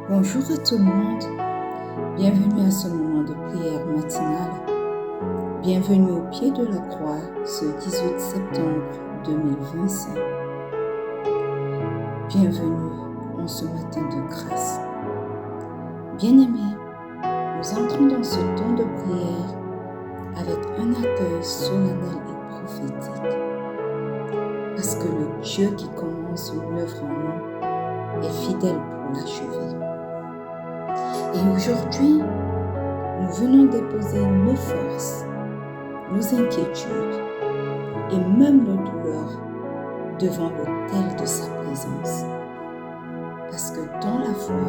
Bonjour à tout le monde, bienvenue à ce moment de prière matinale. Bienvenue au pied de la croix ce 18 septembre 2025. Bienvenue en ce matin de grâce. Bien-aimés, nous entrons dans ce temps de prière avec un accueil solennel et prophétique. Parce que le Dieu qui commence une œuvre en nous est fidèle pour l'achever. Et aujourd'hui, nous venons déposer nos forces, nos inquiétudes et même nos douleurs devant l'autel de sa présence. Parce que dans la foi,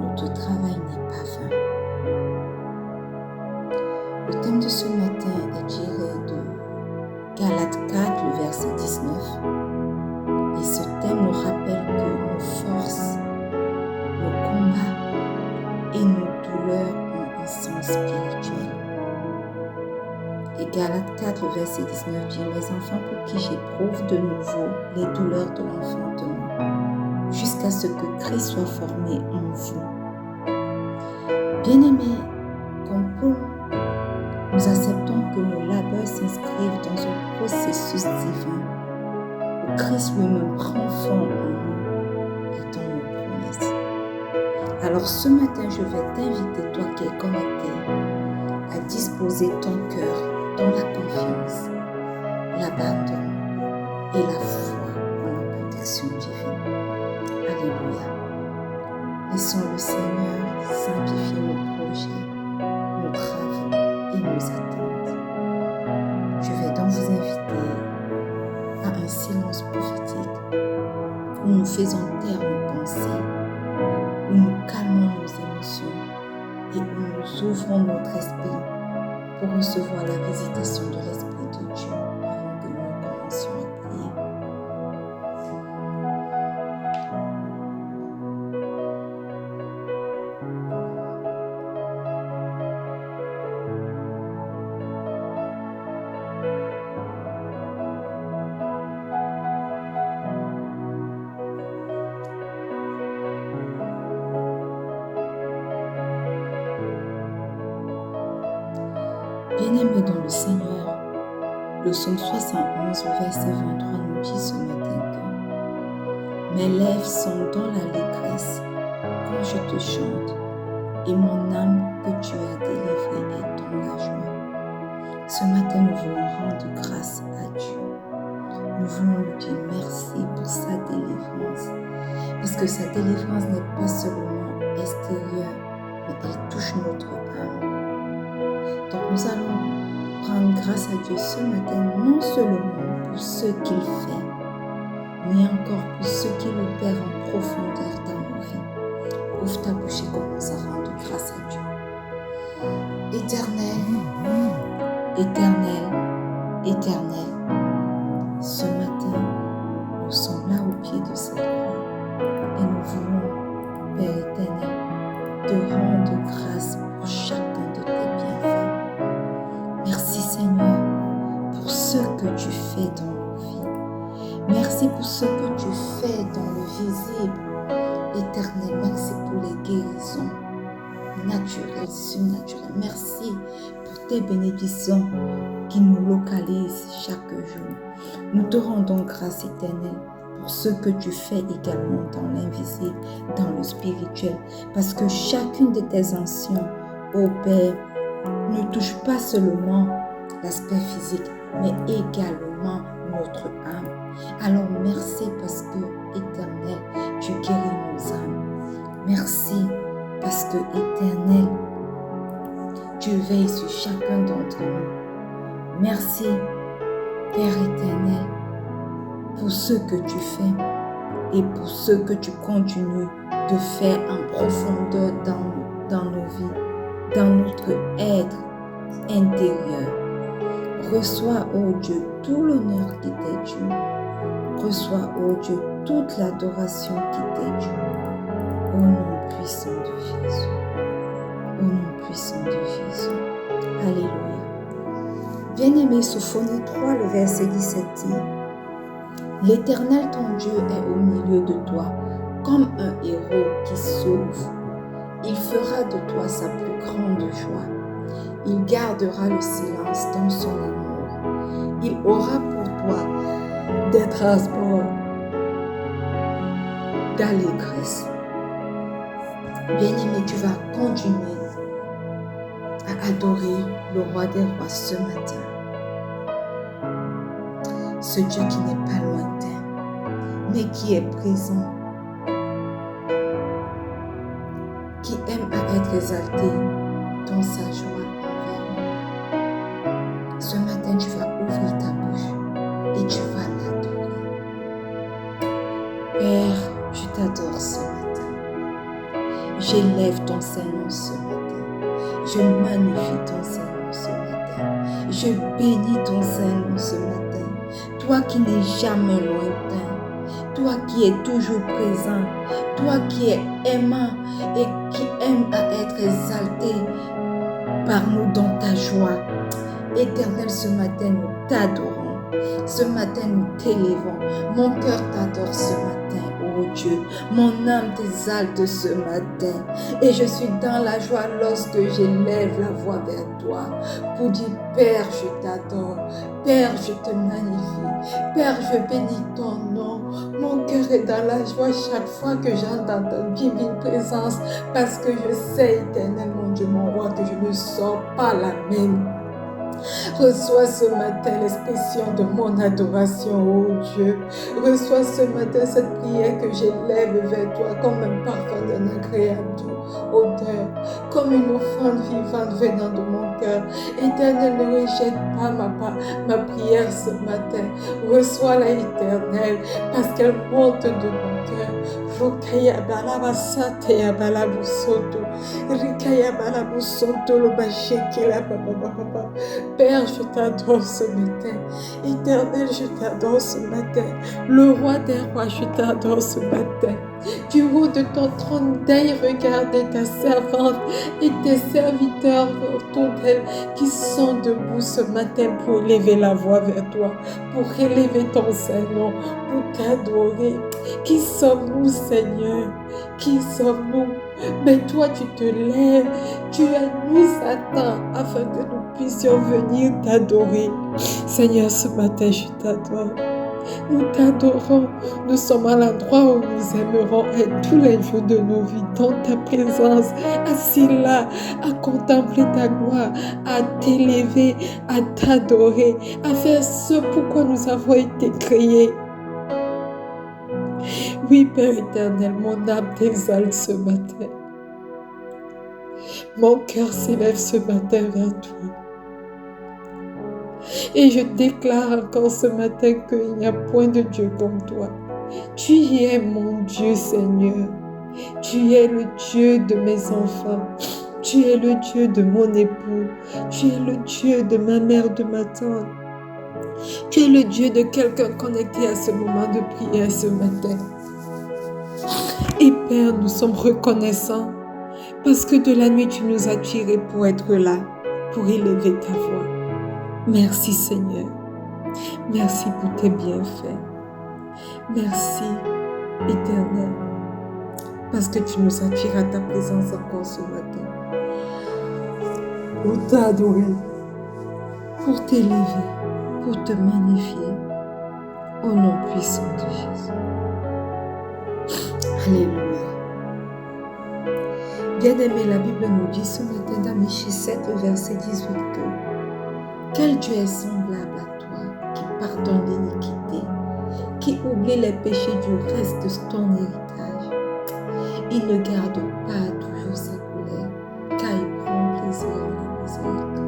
notre travail n'est pas vain. Le thème de ce matin est tiré de Galates 4, le verset 19. Et ce thème nous rappelle que nos forces, nos combats et nos douleurs ont un sens spirituel. Et Galates 4, le verset 19 dit « Mes enfants, pour qui j'éprouve de nouveau les douleurs de l'enfantement, jusqu'à ce que Christ soit formé en vous. » Bien-aimés, comme Paul, nous acceptons que nos labeurs s'inscrivent dans un processus divin où Christ lui-même prend forme en nous et dans nos promesses. Alors ce matin, je vais t'inviter, toi qui es connecté, à disposer ton cœur dans la confiance, l'abandon et la foi en la protection divine. Alléluia. Laissons le Seigneur simplifier nos projets, nos travaux et nos attentes. Je vais donc vous inviter à un silence prophétique où nous faisons taire nos pensées, où nous calmons nos émotions et où nous ouvrons notre esprit pour recevoir la visitation de l'Esprit de Dieu avant que nous commencions à prier. Bien-aimés dans le Seigneur, le psaume 71, le verset 23 nous dit ce matin que « Mes lèvres sont dans l'allégresse quand je te chante, et mon âme que tu as délivrée est dans la joie. » Ce matin, nous voulons rendre grâce à Dieu. Nous voulons lui dire merci pour sa délivrance. Parce que sa délivrance n'est pas seulement extérieure, mais elle touche notre âme. Donc nous allons rendre grâce à Dieu ce matin, non seulement pour ce qu'il fait, mais encore pour ce qu'il opère en profondeur dans nos vies. Ouvre ta bouche et commence à rendre grâce à Dieu. Éternel, éternel, éternel, ce matin, nous sommes là au pied de cette croix et nous voulons, Père éternel, te rendre grâce pour chacun de tes bienfaits. Merci Seigneur pour ce que tu fais dans nos vies. Merci pour ce que tu fais dans le visible. Éternel, merci pour les guérisons naturelles, surnaturelles. Merci pour tes bénédictions qui nous localisent chaque jour. Nous te rendons grâce éternelle pour ce que tu fais également dans l'invisible, dans le spirituel. Parce que chacune de tes actions, ô Père, ne touche pas seulement l'aspect physique, mais également notre âme. Alors merci parce que, éternel, tu guéris nos âmes. Merci parce que, éternel, tu veilles sur chacun d'entre nous. Merci, Père éternel, pour ce que tu fais et pour ce que tu continues de faire en profondeur dans nos vies, dans notre être intérieur. Reçois, ô Dieu, tout l'honneur qui t'est dû. Reçois, ô Dieu, toute l'adoration qui t'est due. Au nom puissant de Jésus. Au nom puissant de Jésus. Alléluia. Bien-aimé, Sophonie 3, le verset 17 dit « L'Éternel ton Dieu est au milieu de toi, comme un héros qui sauve. Il fera de toi sa plus grande joie. Il gardera le silence dans son amour. Il aura pour toi des transports d'allégresse. Bien-aimé, tu vas continuer à adorer le roi des rois ce matin. Ce Dieu qui n'est pas lointain, mais qui est présent, qui aime à être exalté dans sa joie envers nous. Ce matin, tu vas ouvrir ta bouche et tu vas l'adorer. Père, je t'adore ce matin. J'élève ton Saint-Nom ce matin. Je magnifie ton Saint-Nom ce matin. Je bénis ton Saint-Nom ce matin. Toi qui n'es jamais lointain. Toi qui es toujours présent. Toi qui es aimant et qui aime à être exalté par nous dans ta joie. Éternel, ce matin, nous t'adorons. Ce matin, nous t'élevons. Mon cœur t'adore ce matin, ô Dieu. Mon âme t'exalte ce matin. Et je suis dans la joie lorsque j'élève la voix vers toi pour dire, Père, je t'adore. Père, je te magnifie. Père, je bénis ton nom. Mon cœur est dans la joie chaque fois que j'entre dans ta divine présence parce que je sais, éternel, mon Dieu, mon roi, que je ne sors pas la même. Reçois ce matin l'expression de mon adoration, ô Dieu. Reçois ce matin cette prière que j'élève vers toi comme un parfum d'un agréable odeur, comme une offrande vivante venant de mon cœur. Éternel, ne rejette pas ma prière ce matin. Reçois-la, éternel, parce qu'elle monte de mon cœur. Rokaya balabasate ya balabusoto. Rikaya balabusoto lo bashekela papa. Père, je t'adore ce matin. Éternel, je t'adore ce matin. Le roi des rois, je t'adore ce matin. Du haut de ton trône, d'aille regarder ta servante et tes serviteurs autour d'elle qui sont debout ce matin pour élever la voix vers toi, pour élever ton Saint-Nom, pour t'adorer. Qui sommes-nous, Seigneur? Qui sommes-nous? Mais toi, tu te lèves, tu nous attends afin que nous puissions venir t'adorer. Seigneur, ce matin, je t'adore. Nous t'adorons. Nous sommes à l'endroit où nous aimerons être tous les jours de nos vies, dans ta présence, assis là, à contempler ta gloire, à t'élever, à t'adorer, à faire ce pourquoi nous avons été créés. Oui, Père éternel, mon âme t'exalte ce matin. Mon cœur s'élève ce matin vers toi. Et je déclare encore ce matin qu'il n'y a point de Dieu comme toi. Tu es mon Dieu, Seigneur. Tu es le Dieu de mes enfants. Tu es le Dieu de mon époux. Tu es le Dieu de ma mère, de ma tante. Tu es le Dieu de quelqu'un connecté à ce moment de prière ce matin. Et Père, nous sommes reconnaissants parce que de la nuit, tu nous as tirés pour être là, pour élever ta voix. Merci Seigneur. Merci pour tes bienfaits. Merci Éternel, parce que tu nous attires à ta présence encore ce matin. Pour t'adorer, pour t'élever, pour te magnifier. Au nom puissant de Jésus. Alléluia. Bien-aimé, la Bible nous dit ce matin dans Michée 7, verset 18 que quel Dieu est semblable à toi, qui pardonne l'iniquité, qui oublie les péchés du reste de ton héritage. Il ne garde pas toujours sa colère, car il prend plaisir en la miséricorde.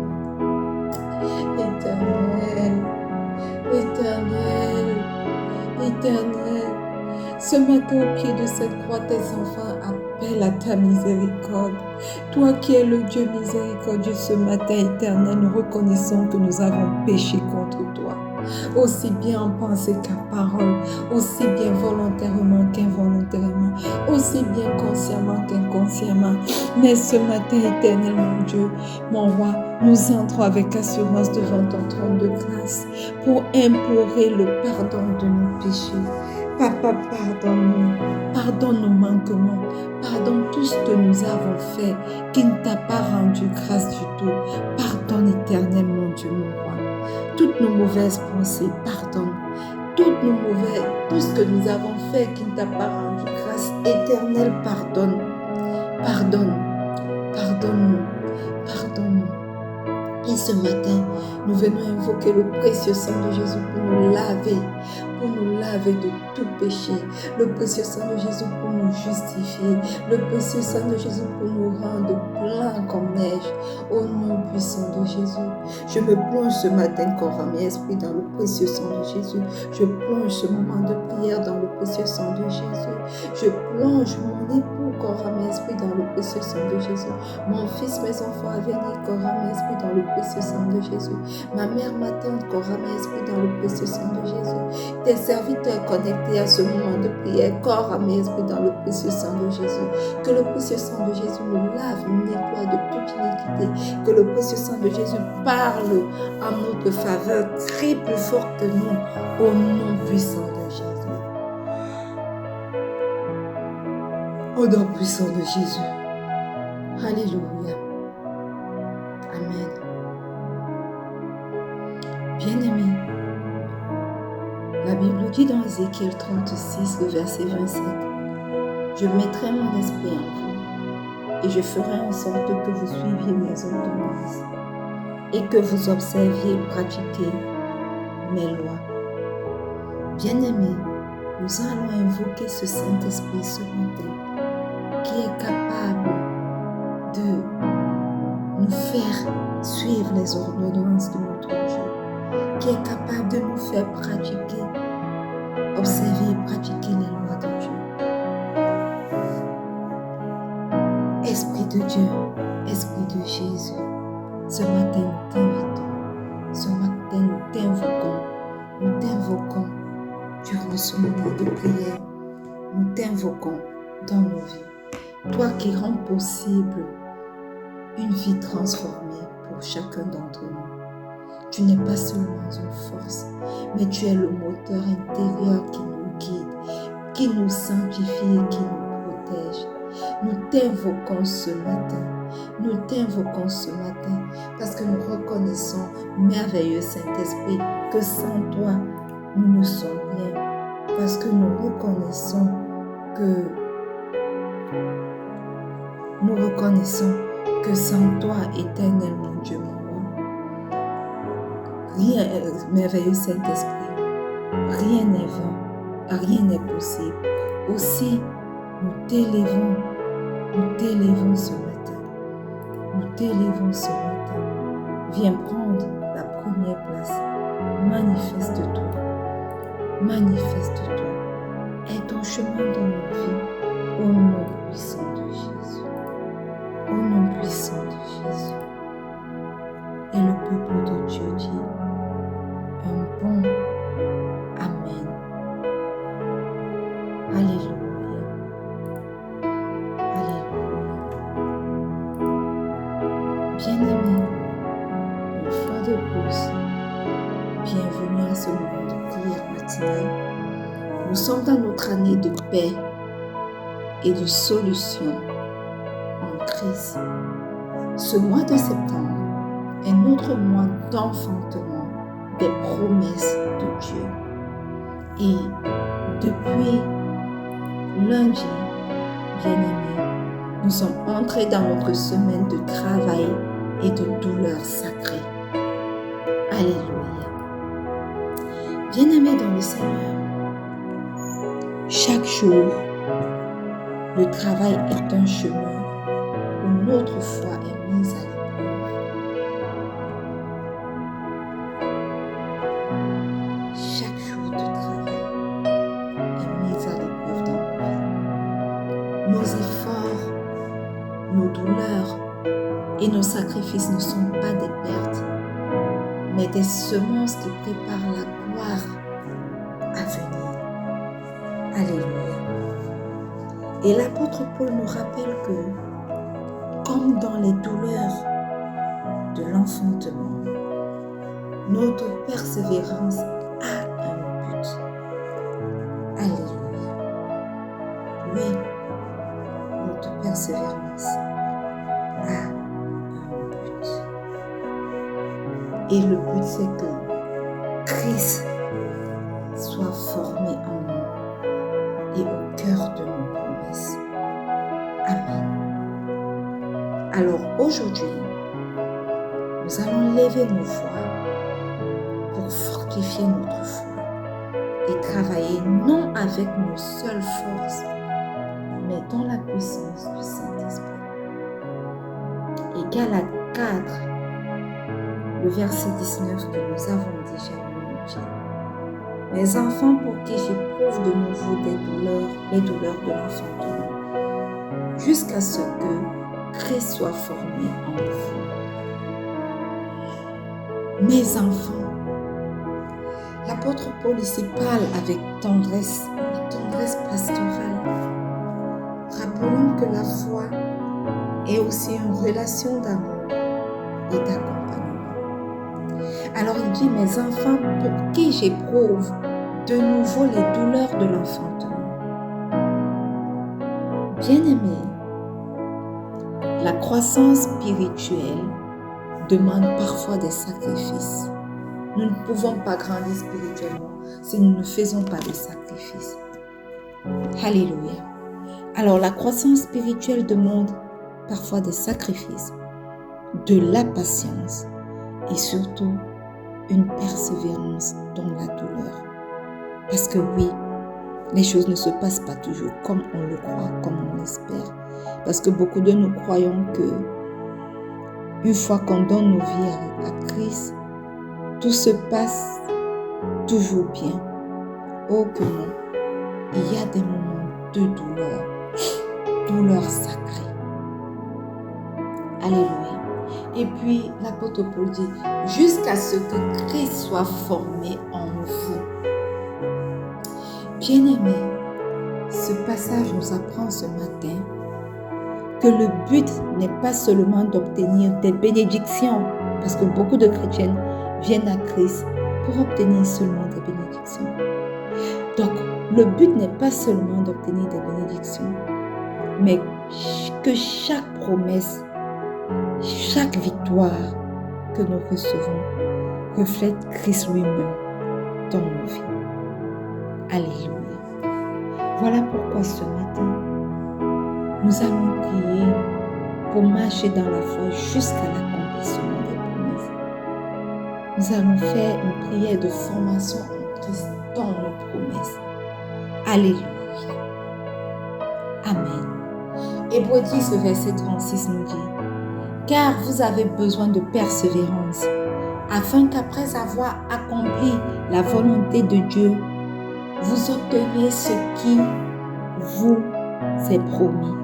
Éternel, Éternel, ce matin au pied de cette croix, tes enfants appellent à ta miséricorde. Toi qui es le Dieu miséricordieux, ce matin, Éternel, nous reconnaissons que nous avons péché contre toi. Aussi bien en pensée qu'en parole, aussi bien volontairement qu'involontairement, aussi bien consciemment qu'inconsciemment. Mais ce matin, Éternel, mon Dieu, mon roi, nous entrons avec assurance devant ton trône de grâce pour implorer le pardon de nos péchés. Papa, pardonne-nous, pardonne nos manquements, pardonne tout ce que nous avons fait qui ne t'a pas rendu grâce du tout. Pardonne éternel, mon Dieu, mon roi. Toutes nos mauvaises pensées, pardonne. Tout ce que nous avons fait qui ne t'a pas rendu grâce éternelle, pardonne. Pardonne-nous. Et ce matin, nous venons invoquer le précieux sang de Jésus pour nous laver de tout péché. Le précieux sang de Jésus pour nous justifier. Le précieux sang de Jésus pour nous rendre blancs comme neige. Au nom puissant de Jésus, je me plonge ce matin, corps, âme et esprit, dans le précieux sang de Jésus. Je plonge ce moment de prière dans le précieux sang de Jésus. Je plonge mon époux, corps, âme et esprit, dans le précieux sang de Jésus. Mon fils, mes enfants à venir, corps, âme et esprit, dans le précieux sang de Jésus. Ma mère, ma tante, corps, âme et esprit, dans le précieux sang de Jésus. Tes serviteurs connectés à ce moment de prière, corps, âme et esprit, dans le précieux sang de Jésus. Que le précieux sang de Jésus nous lave, nous nettoie de toute iniquité. Que le précieux sang de Jésus parle en notre faveur, crie plus fort que nous, au nom puissant de Jésus. Au nom puissant de Jésus. Alléluia. Amen. Bien-aimés, la Bible dit dans Ézéchiel 36, le verset 27, « Je mettrai mon esprit en vous, et je ferai en sorte que vous suiviez mes ordonnances, et que vous observiez et pratiquiez mes lois. » Bien-aimés, nous allons invoquer ce Saint-Esprit ce matin, qui est capable de nous faire suivre les ordonnances de notre Dieu, qui est capable de nous faire pratiquer, observer et pratiquer les lois de Dieu. Esprit de Dieu, Esprit de Jésus, ce matin nous t'invitons, ce matin nous t'invoquons durant ce moment de prière, nous t'invoquons dans nos vies. Toi qui rends possible une vie transformée pour chacun d'entre nous. Tu n'es pas seulement une force, mais tu es le moteur intérieur qui nous guide, qui nous sanctifie et qui nous protège. Nous t'invoquons ce matin. Nous t'invoquons ce matin parce que nous reconnaissons, merveilleux Saint-Esprit, que sans toi, nous ne sommes rien. Parce que nous reconnaissons que sans toi, éternel mon Dieu, mon roi, rien, merveilleux Saint-Esprit, rien n'est vain, rien n'est possible. Aussi, nous t'élevons ce matin. Nous t'élevons ce matin. Viens prendre la première place. Manifeste-toi. Manifeste-toi. Aie ton chemin dans nos vies. Au nom puissant de Jésus. Au nom puissant de Jésus. Et le peuple de Dieu dit un bon Amen. Alléluia. Bien-aimés, une fois de plus, bienvenue à ce moment de prière matinale. Nous sommes dans notre année de paix et de solution en Christ. Ce mois de septembre est notre mois d'enfantement des promesses de Dieu. Et depuis lundi, bien-aimés, nous sommes entrés dans notre semaine de travail et de douleur sacrée. Alléluia. Bien-aimés dans le Seigneur, chaque jour, le travail est un chemin où notre foi est mise à l'épreuve. Chaque jour de travail est mise à l'épreuve dans nos vies. Nos efforts, nos douleurs et nos sacrifices ne sont pas des pertes, mais des semences qui préparent la gloire à venir. Alléluia. Et l'apôtre Paul nous rappelle que, comme dans les douleurs de l'enfantement, notre persévérance a un but. Alléluia. Oui, notre persévérance a un but. Et le but, c'est que Christ soit formé en nous et au cœur de nos promesses. Amen. Alors aujourd'hui, nous allons lever nos voix pour fortifier notre foi et travailler non avec nos seules forces, mais dans la puissance du Saint-Esprit. Et Galates 4, le verset 19 que nous avons déjà lu, nous dit: Mes enfants, pour qui j'éprouve de nouveau les douleurs de l'enfantement, jusqu'à ce que Christ soit formé en vous. Mes enfants, l'apôtre Paul ici parle avec tendresse, une tendresse pastorale. Rappelons que la foi est aussi une relation d'amour et d'accompagnement. Alors il dit: mes enfants, pour qui j'éprouve de nouveau les douleurs de l'enfantement. Bien-aimés, la croissance spirituelle demande parfois des sacrifices. Nous ne pouvons pas grandir spirituellement si nous ne faisons pas de sacrifices. Alléluia. Alors la croissance spirituelle demande parfois des sacrifices, de la patience et surtout une persévérance dans la douleur. Parce que oui, les choses ne se passent pas toujours comme on le croit, comme on l'espère. Parce que beaucoup de nous croyons que une fois qu'on donne nos vies à Christ, tout se passe toujours bien. Oh que non, il y a des moments de douleur sacrée. Alléluia. Et puis l'apôtre Paul dit: jusqu'à ce que Christ soit formé en vous. Bien-aimés, ce passage nous apprend ce matin que le but n'est pas seulement d'obtenir des bénédictions, parce que beaucoup de chrétiens viennent à Christ pour obtenir seulement des bénédictions. Donc, le but n'est pas seulement d'obtenir des bénédictions, mais que chaque promesse, chaque victoire que nous recevons reflète Christ lui-même dans nos vies. Alléluia. Voilà pourquoi ce matin, nous allons prier pour marcher dans la foi jusqu'à l'accomplissement des promesses. Nous allons faire une prière de formation en Christ dans nos promesses. Alléluia. Amen. Hébreux 10, verset 36 nous dit: car vous avez besoin de persévérance, afin qu'après avoir accompli la volonté de Dieu, vous obteniez ce qui vous est promis.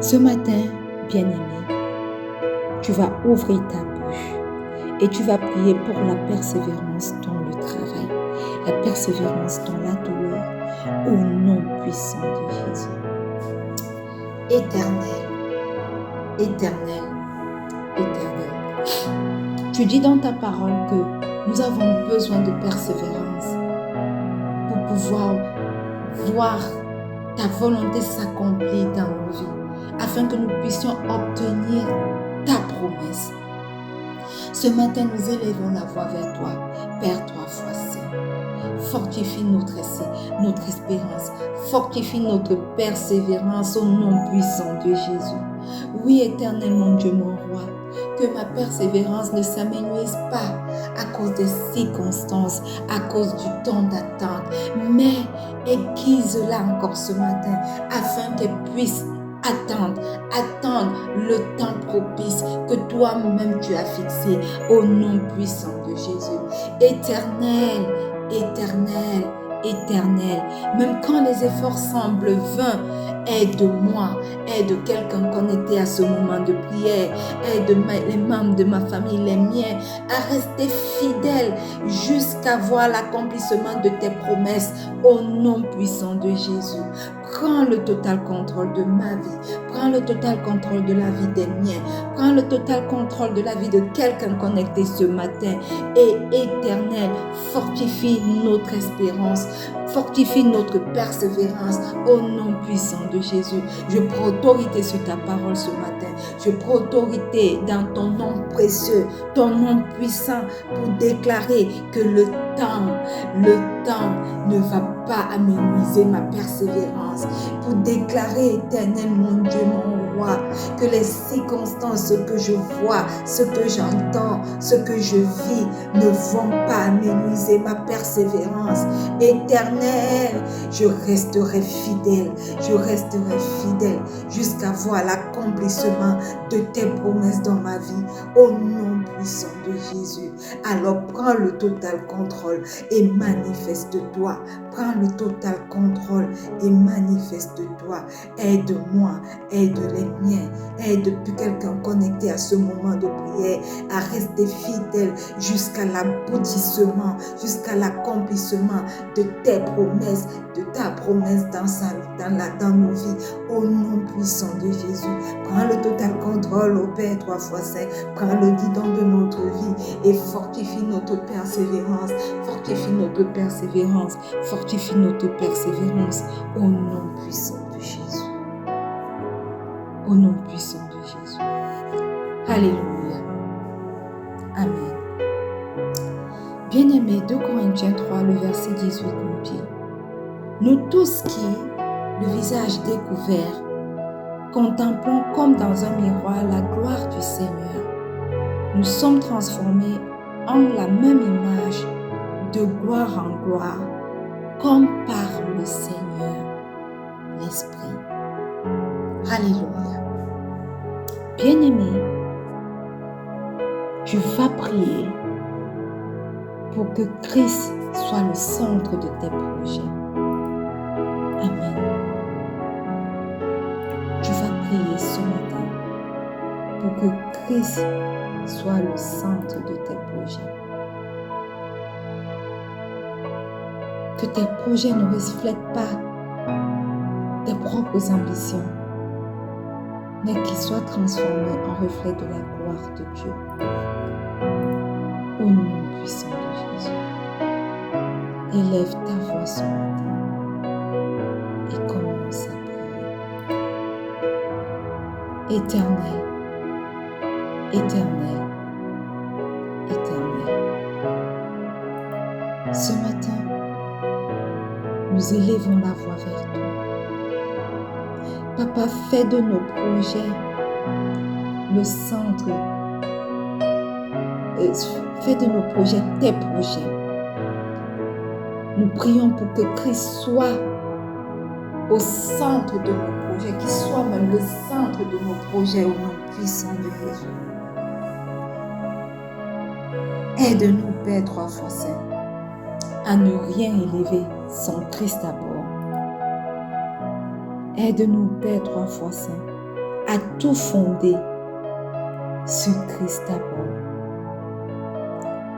Ce matin, bien-aimé, tu vas ouvrir ta bouche et tu vas prier pour la persévérance dans le travail, la persévérance dans la douleur, au nom puissant de Jésus. Éternel, éternel, éternel. Tu dis dans ta parole que nous avons besoin de persévérance pour pouvoir voir ta volonté s'accomplir dans nos vies, afin que nous puissions obtenir ta promesse. Ce matin, nous élevons la voix vers toi, Père, toi, foi saint. Fortifie notre espérance, fortifie notre persévérance au nom puissant de Jésus. Oui, éternel mon Dieu, mon roi, que ma persévérance ne s'amenuise pas à cause des circonstances, à cause du temps d'attente, mais aiguise-la encore ce matin afin qu'elle puisse attendre le temps propice que toi-même tu as fixé au nom puissant de Jésus. Éternel, éternel, éternel, même quand les efforts semblent vains, aide-moi, aide quelqu'un connecté à ce moment de prière, aide les membres de ma famille, les miens, à rester fidèles jusqu'à voir l'accomplissement de tes promesses au nom puissant de Jésus. Prends le total contrôle de ma vie, prends le total contrôle de la vie des miens, prends le total contrôle de la vie de quelqu'un connecté ce matin. Et éternel, fortifie notre espérance, fortifie notre persévérance au nom puissant de de Jésus. Je prends autorité sur ta parole ce matin. Je prends autorité dans ton nom précieux, ton nom puissant pour déclarer que le temps ne va pas amenuiser ma persévérance. Pour déclarer, Éternel, mon Dieu, mon roi, que les circonstances, ce que je vois, ce que j'entends, ce que je vis, ne vont pas amenuiser ma persévérance. Éternel, je resterai fidèle jusqu'à voir l'accomplissement de tes promesses dans ma vie, au nom puissant de Jésus. Alors prends le total contrôle et manifeste-toi. Prends le total contrôle et manifeste-toi. Aide-moi, aide les miens, aide quelqu'un connecté à ce moment de prière à rester fidèle jusqu'à l'aboutissement, jusqu'à l'accomplissement de tes promesses, de ta promesse dans nos vies, au nom puissant de Jésus. Prends le total contrôle, ô Père 3 fois 5, prends le guidon de notre vie et fortifie notre persévérance, au nom puissant de Jésus. Au nom puissant de Jésus. Alléluia. Amen. Bien-aimés, 2 Corinthiens 3, le verset 18 nous dit: nous tous qui, le visage découvert, contemplons comme dans un miroir la gloire du Seigneur, nous sommes transformés en la même image de gloire en gloire, comme par le Seigneur, l'Esprit. Alléluia. Bien-aimé, tu vas prier pour que Christ soit le centre de tes projets. Amen. Tu vas prier ce matin pour que Christ soit le centre de tes projets. Que tes projets ne reflètent pas tes propres ambitions, mais qu'ils soient transformés en reflet de la gloire de Dieu. Au nom puissant de Jésus, élève ta voix ce matin et commence à prier. Éternel, éternel, éternel. Ce matin, nous élevons la voix vers toi. Papa, fais de nos projets le centre. Fais de nos projets tes projets. Nous prions pour que Christ soit au centre de nos projets, qu'il soit même le centre de nos projets au nom puissant de Jésus. Aide-nous, Père 3 fois 5, à ne rien élever sans Christ à bord. Aide-nous, Père 3 fois 5, à tout fonder sur Christ à bord.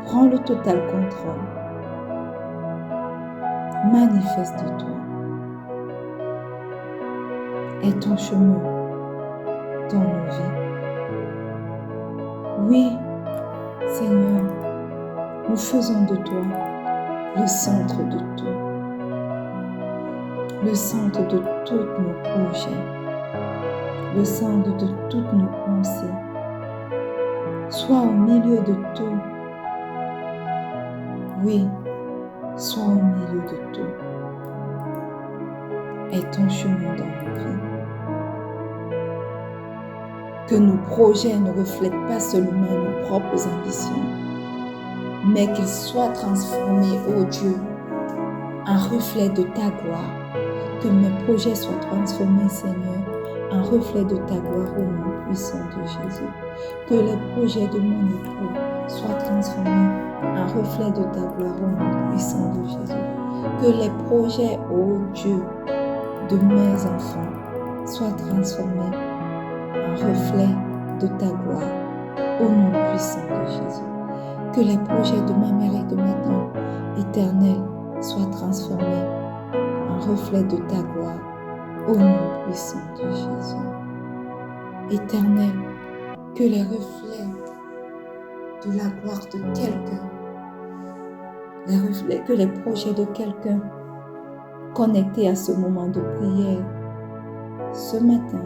Prends le total contrôle. Manifeste-toi. Et ton chemin dans nos vies. Oui, Seigneur, nous faisons de toi le centre de tout. Le centre de tous nos projets. Le centre de toutes nos pensées. Sois au milieu de tout. Oui, sois au milieu de tout. Et ton chemin dans nos vies. Que nos projets ne reflètent pas seulement nos propres ambitions, mais qu'ils soient transformés, ô Dieu, en reflet de ta gloire. Que mes projets soient transformés, Seigneur, en reflet de ta gloire au nom puissant de Jésus. Que les projets de mon époux soient transformés en reflet de ta gloire au nom puissant de Jésus. Que les projets, ô Dieu, de mes enfants soient transformés en reflet de ta gloire au nom puissant de Jésus. Que les projets de ma mère et de ma tante éternelle soient transformés en reflet de ta gloire au nom puissant de Jésus. Éternel, que les reflets de la gloire de quelqu'un, que les projets de quelqu'un connecté à ce moment de prière ce matin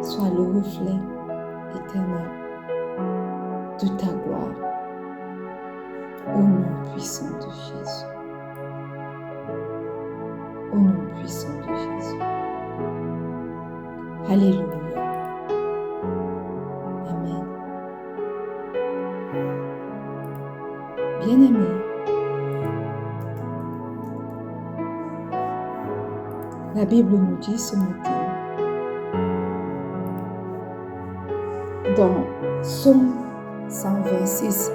soit le reflet éternel de ta gloire. Au nom puissant de Jésus. Au nom puissant de Jésus. Alléluia. Amen. Bien-aimés, la Bible nous dit ce matin, dans Psaume 126,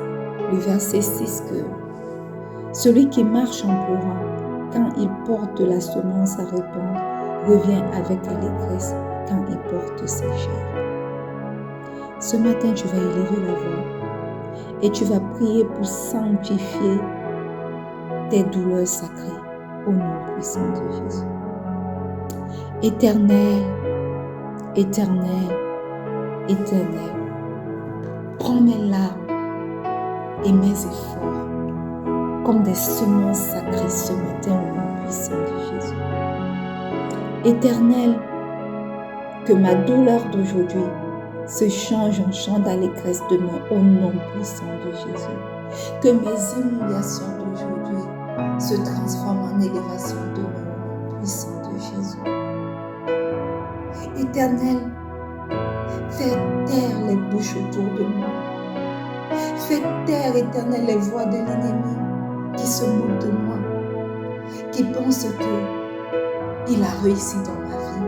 le verset 6, que celui qui marche en pleurant, quand il porte de la semence à répandre, revient avec allégresse quand il porte ses chairs. Ce matin, tu vas élever la voix et tu vas prier pour sanctifier tes douleurs sacrées au nom puissant de Jésus. Éternel, éternel, éternel, prends mes larmes et mes efforts comme des semences sacrées ce matin au nom puissant de Jésus. Éternel, que ma douleur d'aujourd'hui se change en chant d'allégresse demain au nom puissant de Jésus. Que mes humiliations d'aujourd'hui se transforment en élévation demain au nom puissant de Jésus. Éternel, fais taire les bouches autour de moi. Fais taire, Éternel, les voix de l'ennemi qui se moquent de moi, qui pensent qu'il a réussi dans ma vie,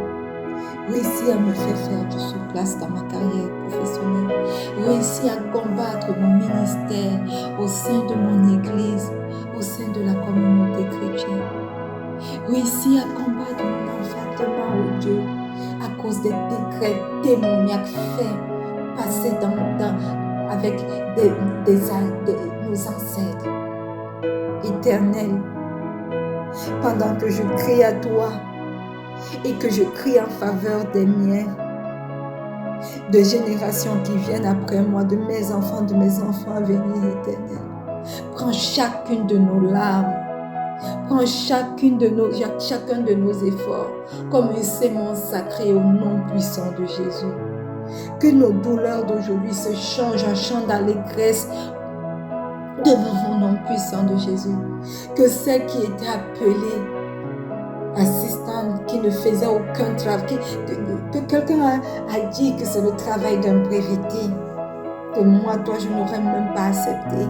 réussi à me faire du surplace dans ma carrière professionnelle, réussi à combattre mon ministère au sein de mon église, au sein de la communauté chrétienne, réussi à combattre mon enfantement au Dieu à cause des décrets démoniaques faits, passés avec nos ancêtres. Éternel, pendant que je crie à toi et que je crie en faveur des miens, de générations qui viennent après moi, de mes enfants à venir, Éternel, prends chacune de nos larmes, prends chacun de nos efforts comme une sémence sacrée au nom puissant de Jésus. Que nos douleurs d'aujourd'hui se changent en chant d'allégresse devant mon nom puissant de Jésus. Que celles qui étaient appelées assistantes, qui ne faisaient aucun travail, que quelqu'un a dit que c'est le travail d'un breveté, que moi, toi, je n'aurais même pas accepté,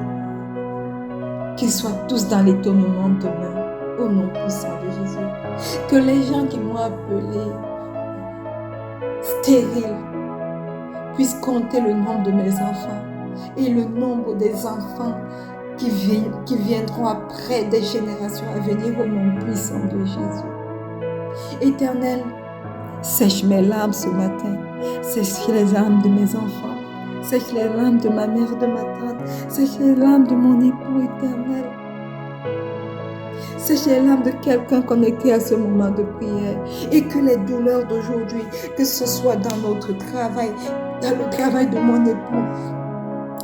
qu'ils soient tous dans l'étonnement demain, au nom puissant de Jésus. Que les gens qui m'ont appelé stérile puissent compter le nombre de mes enfants et le nombre des enfants qui viendront après, des générations à venir au nom puissant de Jésus. Éternel, sèche mes larmes ce matin, sèche les larmes de mes enfants, sèche les larmes de ma mère, de ma tante, sèche les larmes de mon époux, Éternel. Sèche les larmes de quelqu'un connecté à ce moment de prière, et que les douleurs d'aujourd'hui, que ce soit dans notre travail, dans le travail de mon époux,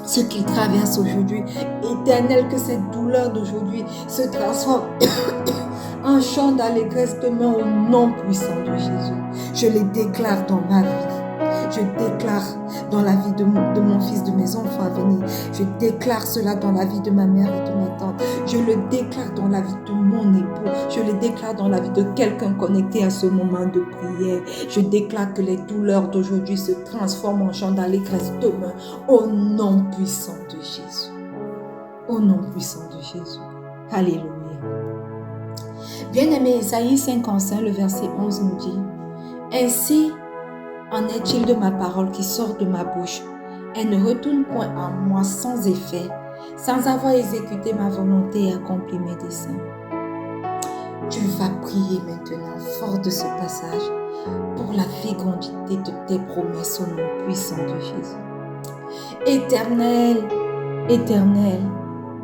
ce qu'il traverse aujourd'hui, Éternel, que cette douleur d'aujourd'hui se transforme en chant d'allégresse demain au nom puissant de Jésus. Je les déclare dans ma vie. Je déclare dans la vie de mon fils, de mes enfants à venir. Je déclare cela dans la vie de ma mère et de ma tante. Je le déclare dans la vie de mon époux. Je le déclare dans la vie de quelqu'un connecté à ce moment de prière. Je déclare que les douleurs d'aujourd'hui se transforment en chant d'allégresse demain au nom puissant de Jésus. Au nom puissant de Jésus. Alléluia. Bien-aimé, Isaïe 55, le verset 11 nous dit: Ainsi en est-il de ma parole qui sort de ma bouche. Elle ne retourne point en moi sans effet, sans avoir exécuté ma volonté et accompli mes desseins. Tu vas prier maintenant, fort de ce passage, pour la fécondité de tes promesses au nom puissant de Jésus. Éternel, éternel,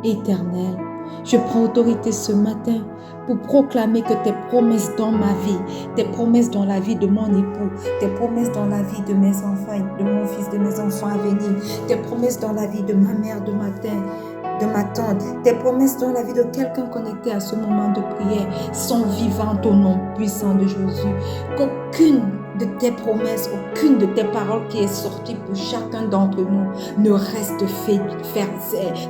éternel, je prends autorité ce matin pour proclamer que tes promesses dans ma vie, tes promesses dans la vie de mon époux, tes promesses dans la vie de mes enfants, de mon fils, de mes enfants à venir, tes promesses dans la vie de ma mère, de de ma tante. Tes promesses dans la vie de quelqu'un connecté à ce moment de prière sont vivantes au nom puissant de Jésus. Qu'aucune de tes promesses, aucune de tes paroles qui est sortie pour chacun d'entre nous ne reste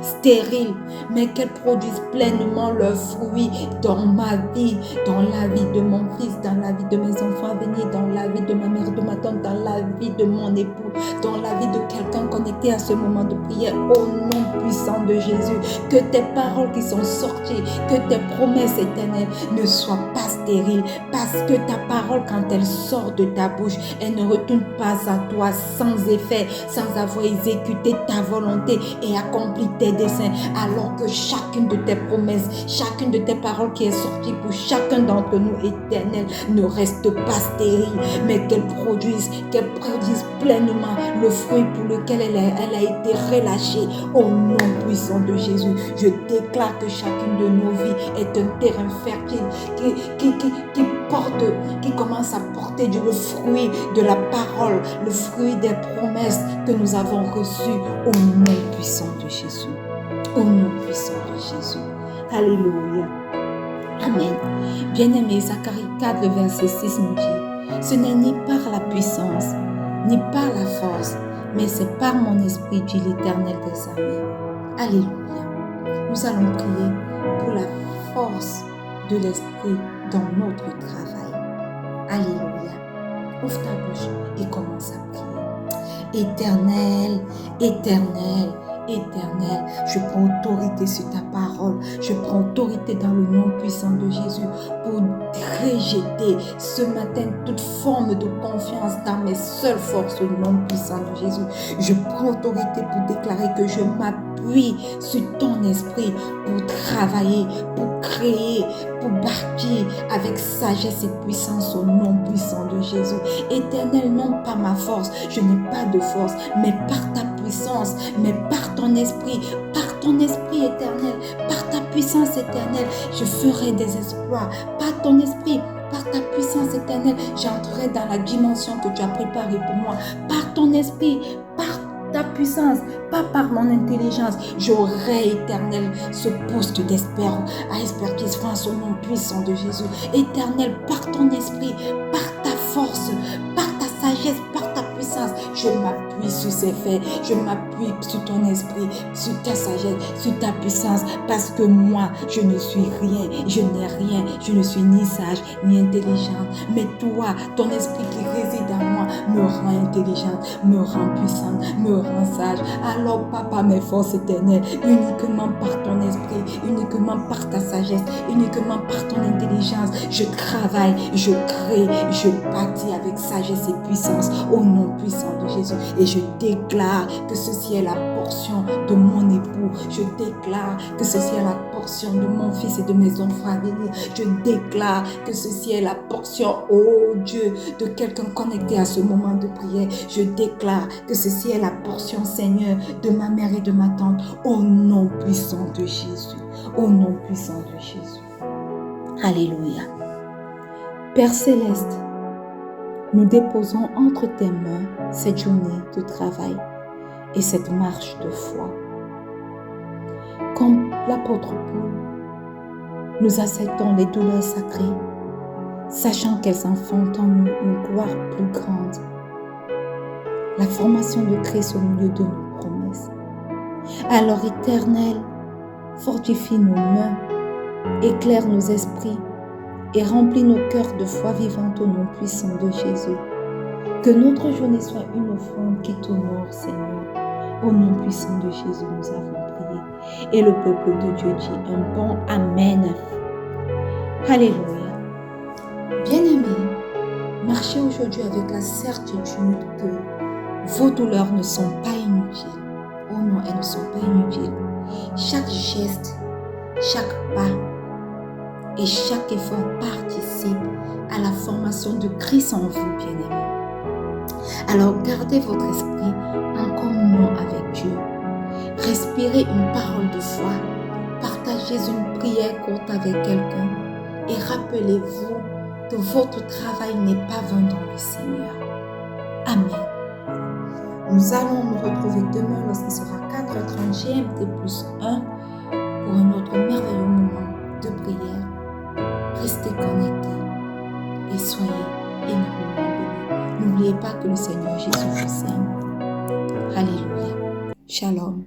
stérile, mais qu'elles produisent pleinement leurs fruits dans ma vie, dans la vie de mon fils, dans la vie de mes enfants à venir, dans la vie de ma mère, de ma tante, dans la vie de mon époux, dans la vie de quelqu'un connecté à ce moment de prière, au nom puissant de Jésus. Que tes paroles qui sont sorties, que tes promesses éternelles ne soient pas stériles, parce que ta parole, quand elle sort de ta bouche, elle ne retourne pas à toi sans effet, sans avoir exécuté ta volonté et accompli tes desseins, alors que chacune de tes promesses, chacune de tes paroles qui est sortie pour chacun d'entre nous éternel ne reste pas stérile, mais qu'elle produise pleinement le fruit pour lequel elle a été relâchée au nom puissant de Jésus. Je déclare que chacune de nos vies est un terrain fertile qui commence à porter le fruit de la parole, le fruit des promesses que nous avons reçues au nom puissant de Jésus. Au nom puissant de Jésus. Alléluia. Amen. Bien-aimé, Zacharie 4, le verset 6 nous dit, ce n'est ni par la puissance, ni par la force, mais c'est par mon esprit, dit l'Éternel des armées. Alléluia. Nous allons prier pour la force de l'esprit dans notre travail. Alléluia. Ouvre ta bouche et commence à prier. Éternel, éternel, éternel, je prends autorité sur ta parole, je prends autorité dans le nom puissant de Jésus pour rejeter ce matin toute forme de confiance dans mes seules forces au nom puissant de Jésus. Je prends autorité pour déclarer que je m'appuie sur ton esprit pour travailler, pour créer, pour bâtir avec sagesse et puissance au nom puissant de Jésus. Éternel, non pas ma force, je n'ai pas de force, mais par ta puissance, mais par ton esprit éternel, par ta puissance éternelle, je ferai des exploits. Par ton esprit, par ta puissance éternelle, j'entrerai dans la dimension que tu as préparée pour moi. Par ton esprit, par ta puissance, pas par mon intelligence, j'aurai éternel ce poste expertise France au nom puissant de Jésus. Éternel, par ton esprit, par ta force, par ta sagesse, par ta puissance, je m'appuie sur ces faits, je m'appuie sur ton esprit, sur ta sagesse, sur ta puissance, parce que moi, je ne suis rien, je n'ai rien, je ne suis ni sage, ni intelligente, mais toi, ton esprit qui réside en moi, me rend intelligente, me rend puissante, me rend sage. Alors, Papa, mes forces éternelles, uniquement par ton esprit, uniquement par ta sagesse, uniquement par ton intelligence, je travaille, je crée, je bâtis avec sagesse et puissance au nom puissant de Jésus. Et je déclare que ceci est la portion de mon époux. Je déclare que ceci est la portion de mon fils et de mes enfants à venir. Je déclare que ceci est la portion, oh Dieu, de quelqu'un connecté à ce moment de prière. Je déclare que ceci est la portion, Seigneur, de ma mère et de ma tante, au nom puissant de Jésus. Au nom puissant de Jésus. Alléluia. Père Céleste, nous déposons entre tes mains cette journée de travail et cette marche de foi. Comme l'apôtre Paul, nous acceptons les douleurs sacrées, sachant qu'elles enfantent en nous une gloire plus grande. La formation de Christ au milieu de nos promesses. Alors, Éternel, fortifie nos mains, éclaire nos esprits et remplis nos cœurs de foi vivante au nom puissant de Jésus. Que notre journée soit une offrande qui t'honore, Seigneur. Au nom puissant de Jésus, nous avons prié. Et le peuple de Dieu dit un bon Amen. Alléluia. Bien-aimés, marchez aujourd'hui avec la certitude que vos douleurs ne sont pas inutiles. Oh non, elles ne sont pas inutiles. Chaque geste, chaque pas et chaque effort participe à la formation de Christ en vous, bien-aimés. Alors gardez votre esprit en communion avec Dieu. Respirez une parole de foi. Partagez une prière courte avec quelqu'un. Et rappelez-vous que votre travail n'est pas vain dans le Seigneur. Amen. Nous allons nous retrouver demain lorsqu'il sera 4h30 GMT+1 un autre merveilleux moment de prière. Restez connectés et soyez énormément bénis. N'oubliez pas que le Seigneur Jésus vous aime. Alléluia. Shalom.